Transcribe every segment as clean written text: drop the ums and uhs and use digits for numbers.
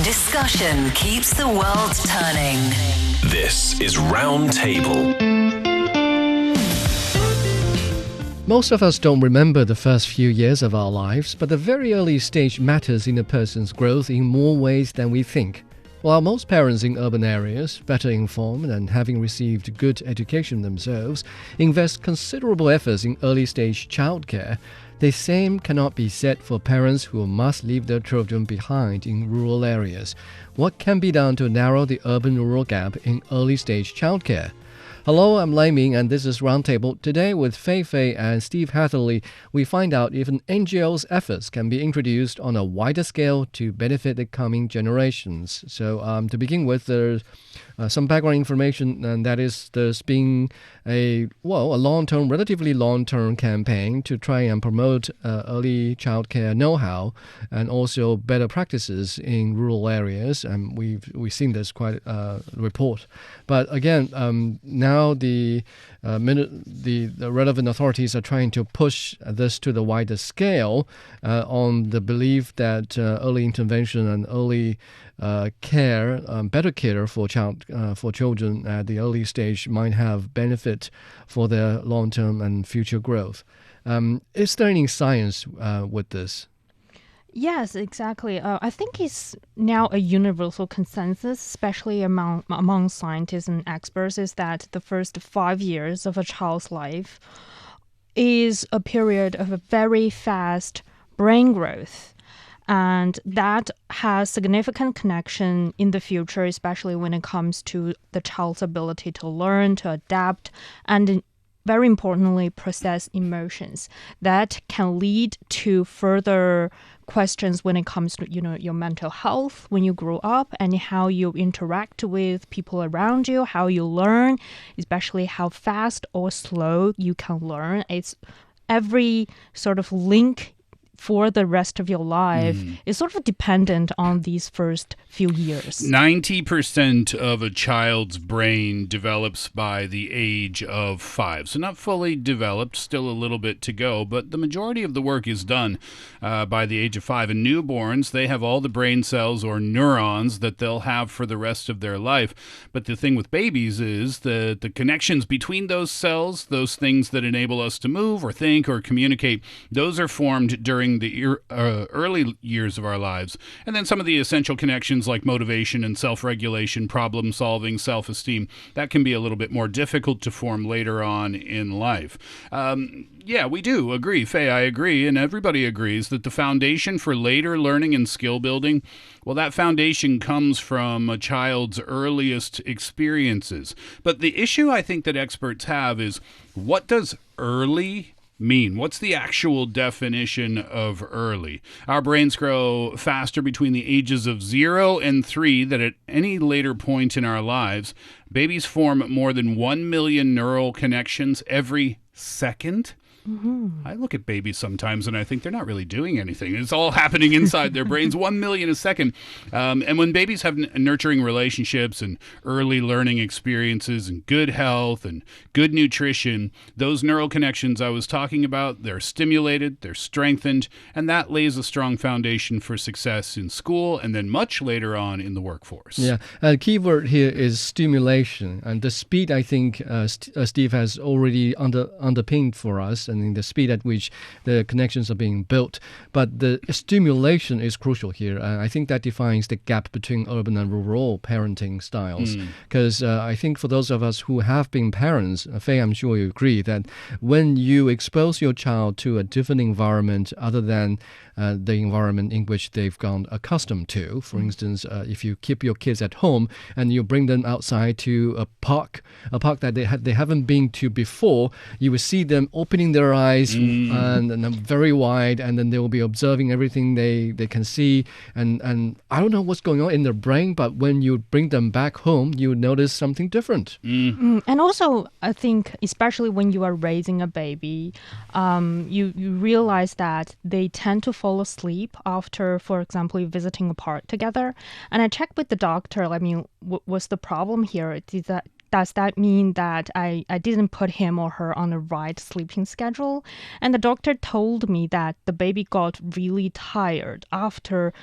Discussion keeps the world turning. This is Round Table. Most of us don't remember the first few years of our lives, but the very early stage matters in a person's growth in more ways than we think. While most parents in urban areas, better informed and having received good education themselves, invest considerable efforts in early stage childcare, the same cannot be said for parents who must leave their children behind in rural areas. What can be done to narrow the urban-rural gap in early stage childcare? Hello, I'm Laiming, and this is Roundtable. Today, with Fei Fei and Steve Hatherly, we find out if an NGO's efforts can be introduced on a wider scale to benefit the coming generations. So, to begin with, there's some background information, and that is there's been a relatively long-term campaign to try and promote early childcare know-how and also better practices in rural areas. And we've seen this quite report. But again, now the relevant authorities are trying to push this to the wider scale on the belief that early intervention and early care, better care for children at the early stage might have benefit for their long-term and future growth. Is there any science with this? Yes, exactly. I think it's now a universal consensus, especially among scientists and experts, is that the first 5 years of a child's life is a period of a very fast brain growth. And that has significant connection in the future, especially when it comes to the child's ability to learn, to adapt, and very importantly, process emotions. That can lead to further questions when it comes to, your mental health when you grow up and how you interact with people around you, how you learn, especially how fast or slow you can learn. It's every sort of link for the rest of your life is sort of dependent on these first few years. 90% of a child's brain develops by the age of 5. So not fully developed, still a little bit to go, but the majority of the work is done by the age of 5. And newborns, they have all the brain cells or neurons that they'll have for the rest of their life. But the thing with babies is the connections between those cells, those things that enable us to move or think or communicate, those are formed during the early years of our lives. And then some of the essential connections like motivation and self-regulation, problem-solving, self-esteem, that can be a little bit more difficult to form later on in life. Yeah, we do agree. Fei, I agree, and everybody agrees that the foundation for later learning and skill building, well, that foundation comes from a child's earliest experiences. But the issue I think that experts have is, what does early mean? What's the actual definition of early? Our brains grow faster between the ages of 0 and 3 than at any later point in our lives. Babies form more than 1 million neural connections every second. I look at babies sometimes and I think they're not really doing anything. It's all happening inside their brains, 1 million a second. And when babies have nurturing relationships and early learning experiences and good health and good nutrition, those neural connections I was talking about, they're stimulated, they're strengthened, and that lays a strong foundation for success in school and then much later on in the workforce. Yeah, the key word here is stimulation. And the speed, I think, Steve has already underpinned for us, and in the speed at which the connections are being built. But the stimulation is crucial here. I think that defines the gap between urban and rural parenting styles. Because I think for those of us who have been parents, Fei, I'm sure you agree that when you expose your child to a different environment other than the environment in which they've gone accustomed to, for instance, if you keep your kids at home and you bring them outside to a park that they haven't been to before, you will see them opening their eyes and very wide, and then they will be observing everything they can see. And I don't know what's going on in their brain, but when you bring them back home, you notice something different. And also, I think, especially when you are raising a baby, you realize that they tend to fall asleep after, for example, visiting a park together. And I checked with the doctor, what's the problem here? Is that does that mean that I didn't put him or her on the right sleeping schedule? And the doctor told me that the baby got really tired after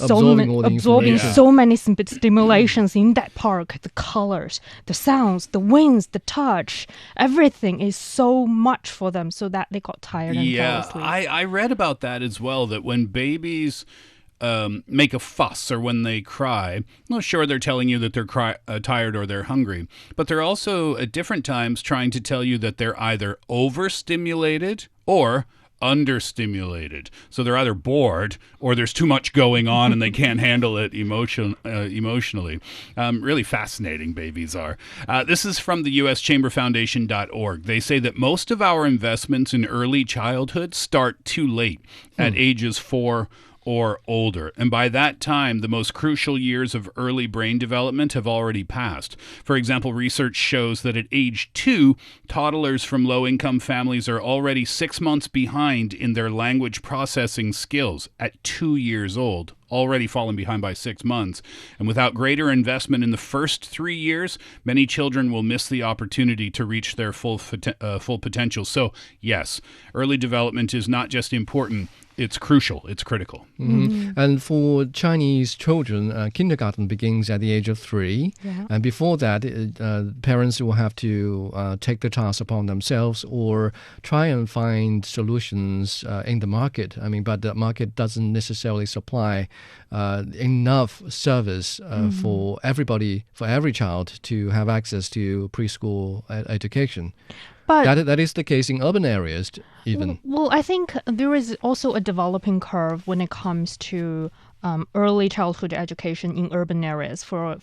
absorbing so many stimulations in that park, the colors, the sounds, the winds, the touch, everything is so much for them, so that they got tired and fell asleep. I read about that as well, that when babies make a fuss or when they cry, well, sure, they're telling you that they're tired or they're hungry, but they're also at different times trying to tell you that they're either overstimulated or understimulated. So they're either bored or there's too much going on and they can't handle it emotionally. Really fascinating, babies are. This is from the USChamberFoundation.org. They say that most of our investments in early childhood start too late, at ages 4 or older. And by that time, the most crucial years of early brain development have already passed. For example, research shows that at age 2, toddlers from low-income families are already 6 months behind in their language processing skills at 2 years old, already falling behind by 6 months. And without greater investment in the first 3 years, many children will miss the opportunity to reach their full potential. So, yes, early development is not just important, it's crucial, it's critical. And for Chinese children, kindergarten begins at the age of 3. And before that, parents will have to take the task upon themselves or try and find solutions in the market. I mean, but the market doesn't necessarily supply enough service for everybody, for every child to have access to preschool education. But that is the case in urban areas even. Well, I think there is also a developing curve when it comes to early childhood education in urban areas. For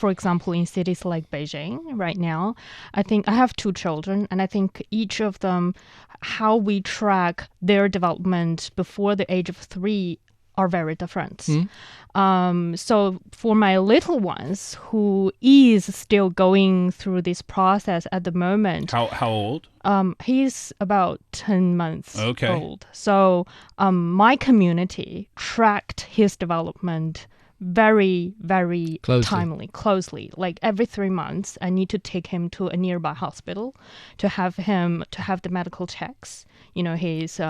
example, in cities like Beijing right now, I think I have 2 children, and I think each of them, how we track their development before the age of 3 are very different. So for my little ones, who is still going through this process at the moment. How old? He's about 10 months old. So my community tracked his development very, very closely. Like every 3 months, I need to take him to a nearby hospital to have the medical checks, his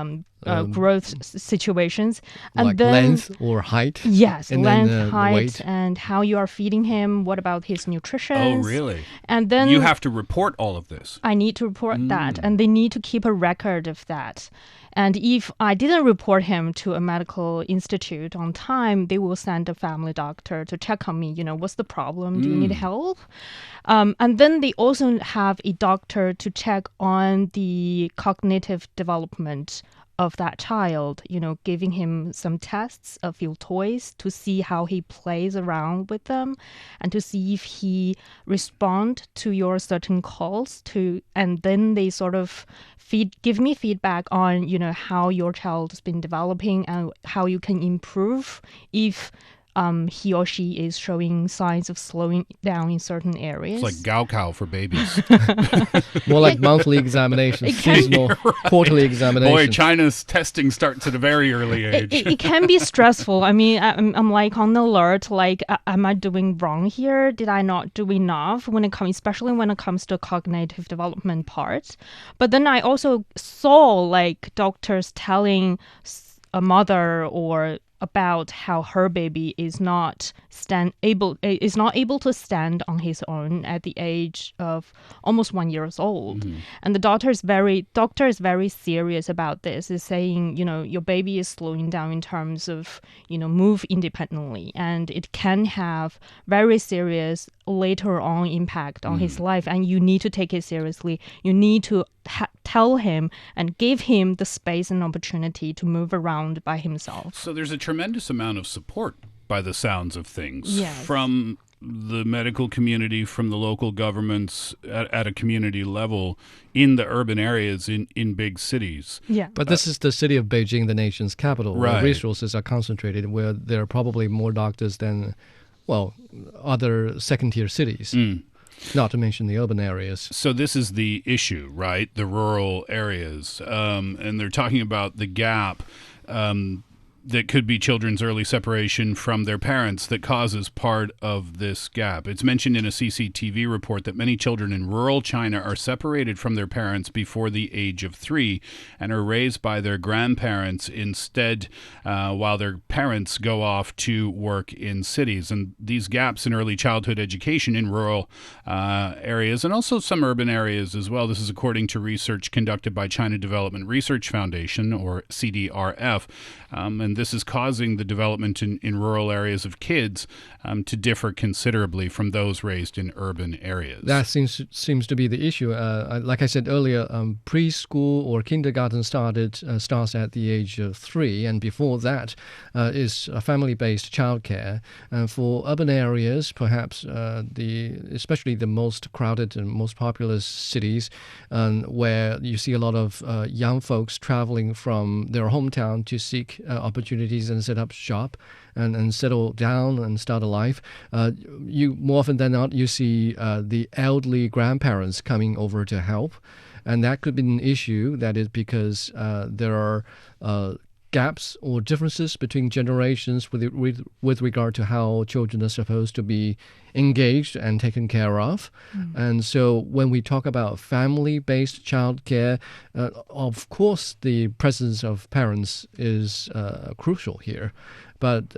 growth situations. And like then, length or height? Yes, and length, then, height, weight. and how you are feeding him. What about his nutrition? Oh, really? And then you have to report all of this. I need to report that, and they need to keep a record of that. And if I didn't report him to a medical institute on time, they will send a family doctor to check on me. What's the problem? Do you need help? And then they also have a doctor to check on the cognitive development of that child, giving him some tests, a few toys to see how he plays around with them and to see if he responds to your certain calls and then they sort of give me feedback on, how your child has been developing and how you can improve if he or she is showing signs of slowing down in certain areas. It's like Gaokao for babies. More like monthly examinations, seasonal, quarterly examinations. Boy, China's testing starts at a very early age. It can be stressful. I mean, I'm like on the alert, like, am I doing wrong here? Did I not do enough especially when it comes to cognitive development part? But then I also saw like doctors telling a mother or about how her baby is not able to stand on his own at the age of almost 1 year old. And the doctor is very serious about this, is saying, your baby is slowing down in terms of, move independently, and it can have very serious later on impact on his life, and you need to take it seriously. You need to tell him and give him the space and opportunity to move around by himself. So there's a tremendous amount of support by the sounds of things from the medical community, from the local governments at a community level in the urban areas in big cities. Yeah. But this is the city of Beijing, the nation's capital, where resources are concentrated, where there are probably more doctors than, other second-tier cities. Not to mention the urban areas. So this is the issue, right? The rural areas. And they're talking about the gap that could be children's early separation from their parents that causes part of this gap. It's mentioned in a CCTV report that many children in rural China are separated from their parents before the age of 3 and are raised by their grandparents instead, while their parents go off to work in cities. And these gaps in early childhood education in rural areas and also some urban areas as well. This is according to research conducted by China Development Research Foundation, or CDRF. And this is causing the development in rural areas of kids to differ considerably from those raised in urban areas. That seems to be the issue. Like I said earlier, preschool or kindergarten starts at the age of 3, and before that is family-based childcare. And for urban areas, perhaps especially the most crowded and most populous cities, where you see a lot of young folks traveling from their hometown to seek opportunities and set up shop and settle down and start a life. You more often than not, you see the elderly grandparents coming over to help. And that could be an issue. That is because there are gaps or differences between generations with regard to how children are supposed to be engaged and taken care of. And so when we talk about family-based childcare, of course the presence of parents is crucial here. But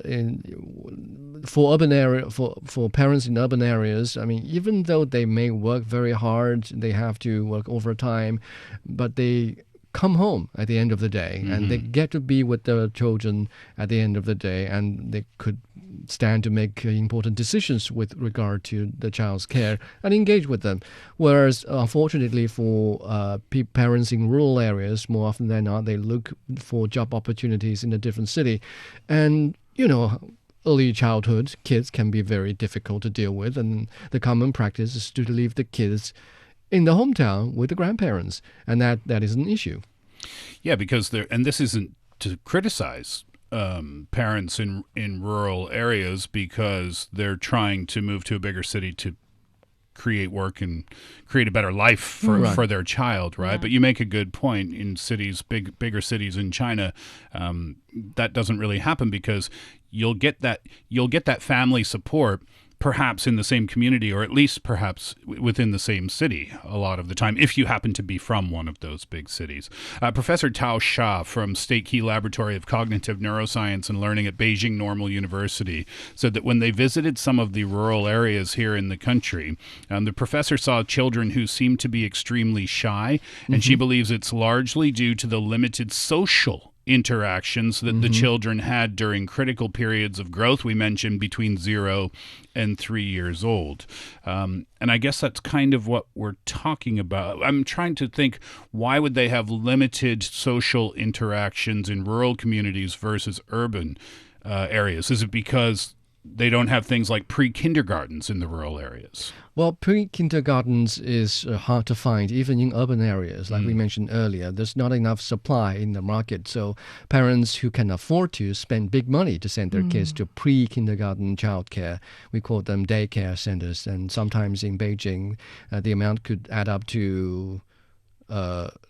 for parents in urban areas, I mean, even though they may work very hard, they have to work overtime, but they come home at the end of the day, and they get to be with their children at the end of the day, and they could stand to make important decisions with regard to the child's care and engage with them. Whereas, unfortunately, for parents in rural areas, more often than not, they look for job opportunities in a different city. And, early childhood kids can be very difficult to deal with, and the common practice is to leave the kids in the hometown with the grandparents, and that is an issue. Yeah, because this isn't to criticize parents in rural areas, because they're trying to move to a bigger city to create work and create a better life for their child, right? Yeah. But you make a good point. In cities, bigger cities in China, that doesn't really happen, because you'll get that family support perhaps in the same community, or at least perhaps within the same city a lot of the time, if you happen to be from one of those big cities. Professor Tao Xia from State Key Laboratory of Cognitive Neuroscience and Learning at Beijing Normal University said that when they visited some of the rural areas here in the country, the professor saw children who seemed to be extremely shy, and she believes it's largely due to the limited social interactions that the children had during critical periods of growth we mentioned between 0 and 3 years old. And I guess that's kind of what we're talking about. I'm trying to think, why would they have limited social interactions in rural communities versus urban areas? Is it because they don't have things like pre-kindergartens in the rural areas? Well, pre-kindergartens is hard to find, even in urban areas. Like we mentioned earlier, there's not enough supply in the market. So parents who can afford to spend big money to send their kids to pre-kindergarten childcare, we call them daycare centers. And sometimes in Beijing, the amount could add up to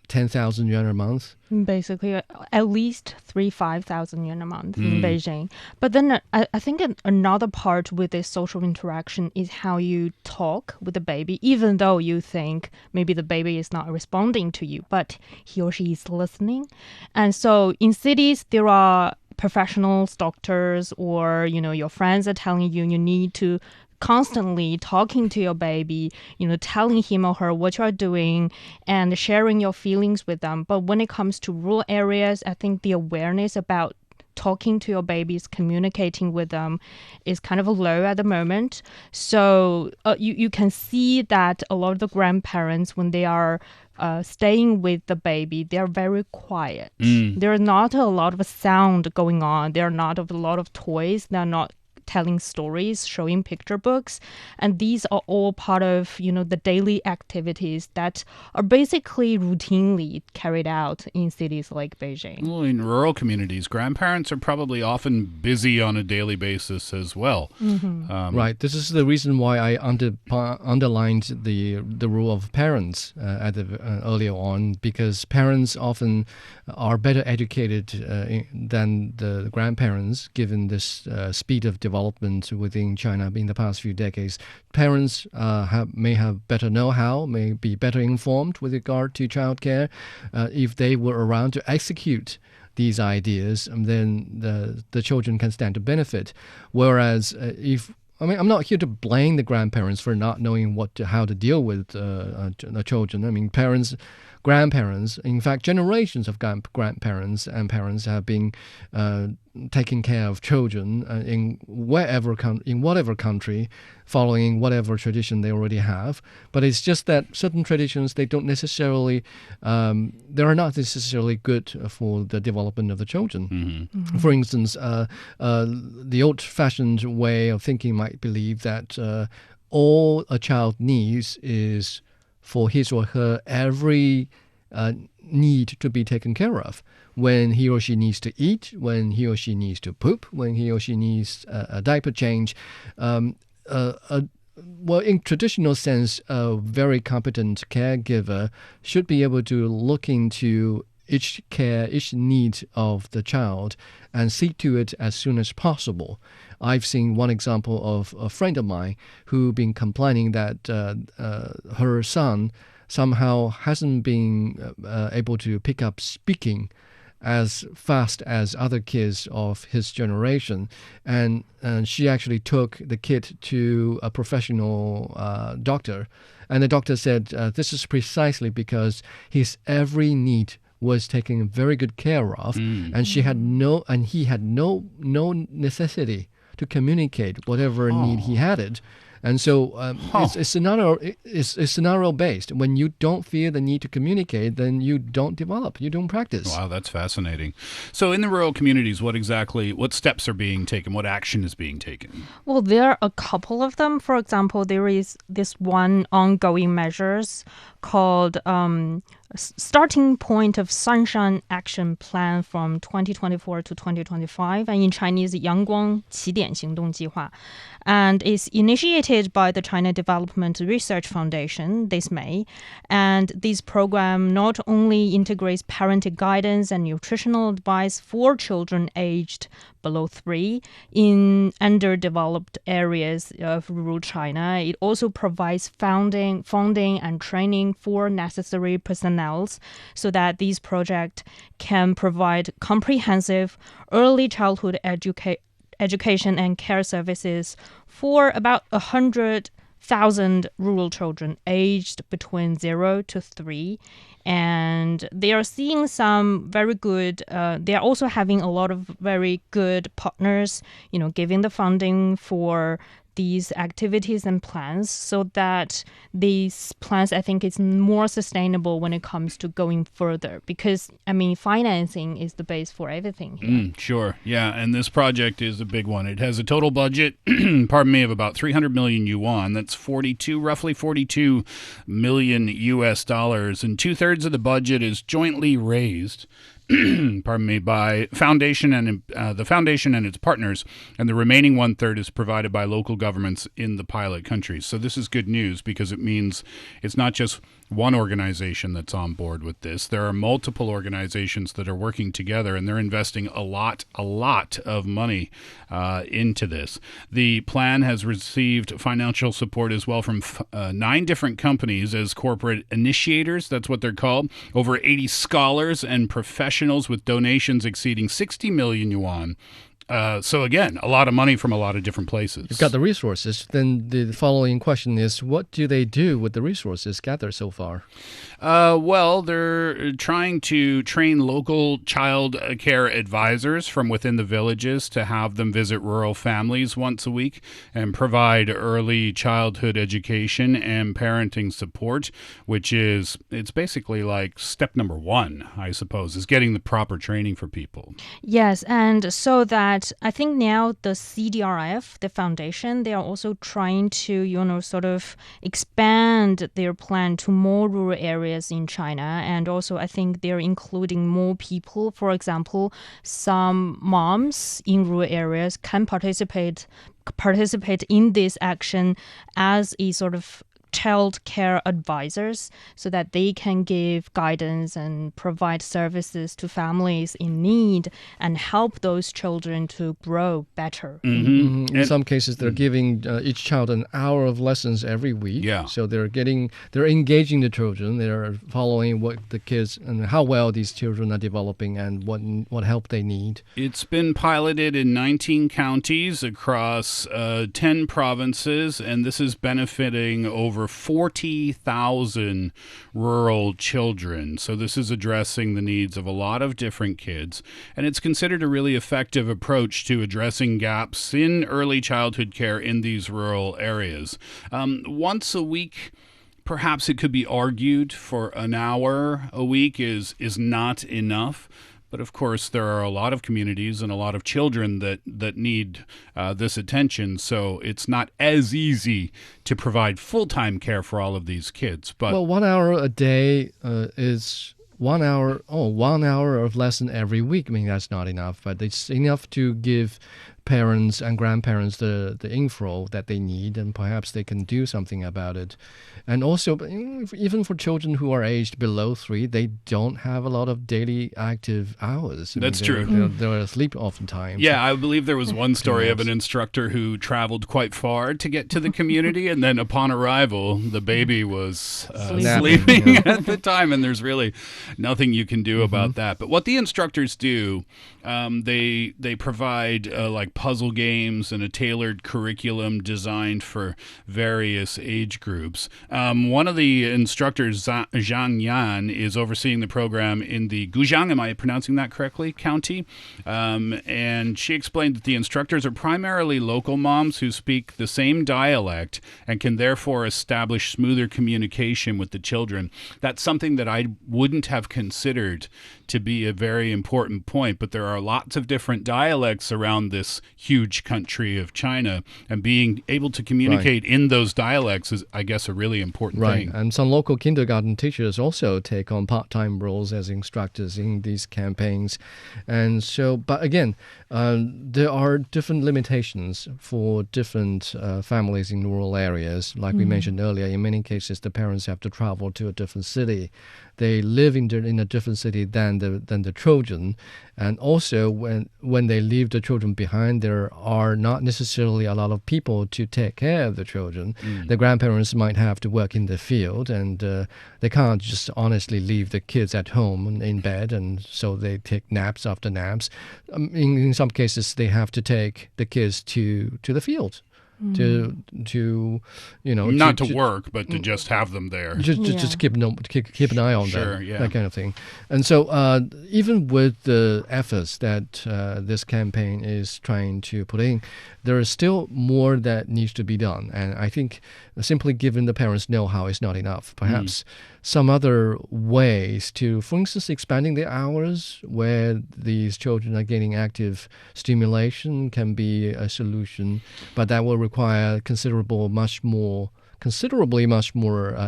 10,000 yuan a month. Basically, at least 5,000 yuan a month in Beijing. But then I think another part with this social interaction is how you talk with the baby, even though you think maybe the baby is not responding to you, but he or she is listening. And so in cities, there are professionals, doctors, or, your friends are telling you need to constantly talking to your baby, telling him or her what you're doing and sharing your feelings with them. But when it comes to rural areas, I think the awareness about talking to your babies, communicating with them is kind of low at the moment. So you can see that a lot of the grandparents, when they are staying with the baby, they're very quiet. There's not a lot of sound going on. There are not a lot of toys. They're not telling stories, showing picture books. And these are all part of, the daily activities that are basically routinely carried out in cities like Beijing. Well, in rural communities, grandparents are probably often busy on a daily basis as well. Right. This is the reason why I underlined the role of parents earlier on, because parents often are better educated than the grandparents, given this speed of development within China in the past few decades. Parents may have better know-how, may be better informed with regard to childcare. If they were around to execute these ideas, then the children can stand to benefit. Whereas I'm not here to blame the grandparents for not knowing how to deal with the children. I mean, grandparents, in fact, generations of grandparents and parents have been taking care of children in whatever country, following whatever tradition they already have. But it's just that certain traditions, they are not necessarily good for the development of the children. For instance, the old-fashioned way of thinking might believe that all a child needs is for his or her every need to be taken care of. When he or she needs to eat, when he or she needs to poop, when he or she needs a diaper change. Well, in traditional sense, a very competent caregiver should be able to look into each need of the child and see to it as soon as possible. I've seen one example of a friend of mine who been complaining that her son somehow hasn't been able to pick up speaking as fast as other kids of his generation. And she actually took the kid to a professional doctor. And the doctor said this is precisely because his every need was taken very good care of, and he had no necessity to communicate whatever need he had it. And so it's scenario based. When you don't feel the need to communicate, then you don't develop, you don't practice. Wow, that's fascinating. So in the rural communities, what steps are being taken? What action is being taken? Well, there are a couple of them. For example, there is this one ongoing measures called Starting Point of Sunshine Action Plan from 2024 to 2025, and in Chinese, 阳光起点行动计划. And it's initiated by the China Development Research Foundation this May. And this program not only integrates parenting guidance and nutritional advice for children aged below 3 in underdeveloped areas of rural China, it also provides funding and training for necessary personnel so that these projects can provide comprehensive early childhood education and care services for about 100,000 rural children aged between 0 to 3. And they are seeing some very good, they are also having a lot of very good partners, giving the funding for these activities and plans so that these plans, I think, is more sustainable when it comes to going further because, financing is the base for everything here. Sure. Yeah. And this project is a big one. It has a total budget, of about 300 million yuan. That's roughly 42 million US dollars. And 2/3 of the budget is jointly raised by foundation and the foundation and its partners, and the remaining 1/3 is provided by local governments in the pilot countries. So this is good news because it means it's not just one organization that's on board with this. There are multiple organizations that are working together, and they're investing a lot of money into this. The plan has received financial support as well from 9 different companies as corporate initiators. That's what they're called. Over 80 scholars and professionals with donations exceeding 60 million yuan. So again, a lot of money from a lot of different places. You've got the resources. Then the following question is, what do they do with the resources gathered so far? Well, they're trying to train local child care advisors from within the villages to have them visit rural families once a week and provide early childhood education and parenting support, it's basically like step number 1, I suppose, is getting the proper training for people. Yes, and so that But I think now the CDRF, the foundation, they are also trying to, sort of expand their plan to more rural areas in China. And also, I think they're including more people. For example, some moms in rural areas can participate in this action as a sort of child care advisors, so that they can give guidance and provide services to families in need and help those children to grow better. In some cases, they're giving each child an hour of lessons every week. Yeah. So they're engaging the children. They're following what the kids and how well these children are developing and what help they need. It's been piloted in 19 counties across 10 provinces, and this is benefiting over 40,000 rural children. So this is addressing the needs of a lot of different kids, and it's considered a really effective approach to addressing gaps in early childhood care in these rural areas. Once a week, perhaps it could be argued for an hour a week is not enough. But of course, there are a lot of communities and a lot of children that need this attention. So it's not as easy to provide full-time care for all of these kids. But 1 hour a day is 1 hour. 1 hour of lesson every week. I mean, that's not enough, but it's enough to give parents and grandparents the info that they need, and perhaps they can do something about it. And also, even for children who are aged below 3, they don't have a lot of daily active hours. That's true. They're asleep oftentimes. Yeah, I believe there was one story of an instructor who traveled quite far to get to the community, and then upon arrival, the baby was sleeping at the time, and there's really nothing you can do about that. But what the instructors do, they provide like puzzle games and a tailored curriculum designed for various age groups. One of the instructors, Zhang Yan, is overseeing the program in the Gujiang, am I pronouncing that correctly, county? And she explained that the instructors are primarily local moms who speak the same dialect and can therefore establish smoother communication with the children. That's something that I wouldn't have considered to be a very important point, but there are lots of different dialects around this huge country of China, and being able to communicate in those dialects is, I guess, a really important thing. And some local kindergarten teachers also take on part-time roles as instructors in these campaigns. And so, but again, there are different limitations for different families in rural areas. Like we mentioned earlier, in many cases, the parents have to travel to a different city. They live in a different city than the children, and also when they leave the children behind, there are not necessarily a lot of people to take care of the children. The grandparents might have to work in the field, and they can't just honestly leave the kids at home in bed, and so they take naps after naps. In some cases, they have to take the kids to the field. To not to work, but to just have them there. Just keep an eye on them, yeah. that kind of thing. And so even with the efforts that this campaign is trying to put in, there is still more that needs to be done. And I think simply giving the parents know-how is not enough. Perhaps some other ways to, for instance, expanding the hours where these children are getting active stimulation can be a solution, but that will require considerably much more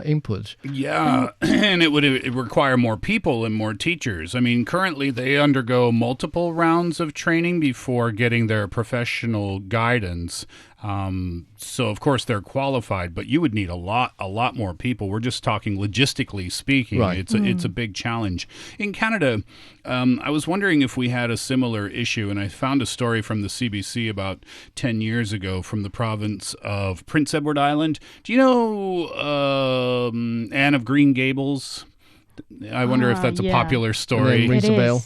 input. Yeah, and it would require more people and more teachers. I mean, currently they undergo multiple rounds of training before getting their professional guidance. So of course they're qualified, but you would need a lot more people. We're just talking logistically speaking. Right. It's a big challenge. In Canada, I was wondering if we had a similar issue, and I found a story from the CBC about 10 years ago from the province of Prince Edward Island. Do you know Anne of Green Gables? I wonder if that's a popular story. Rings a bell.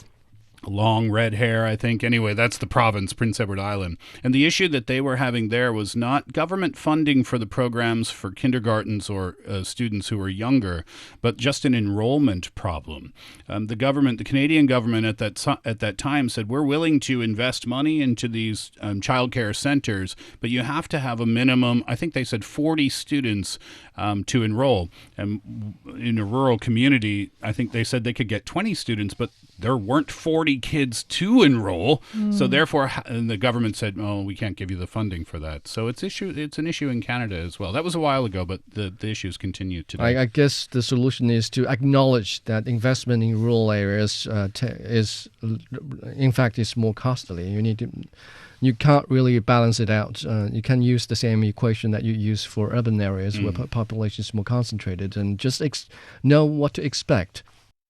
Long red hair, I think. Anyway, that's the province, Prince Edward Island. And the issue that they were having there was not government funding for the programs for kindergartens or students who were younger, but just an enrollment problem. The Canadian government at that time said, we're willing to invest money into these childcare centers, but you have to have a minimum, I think they said 40 students to enroll. And in a rural community, I think they said they could get 20 students, but there weren't 40 40 kids to enroll. So therefore, the government said, "Oh, we can't give you the funding for that." So it's an issue in Canada as well. That was a while ago, but the issues continue today. I guess the solution is to acknowledge that investment in rural areas is more costly. You can't really balance it out. You can use the same equation that you use for urban areas where population is more concentrated, and just know what to expect.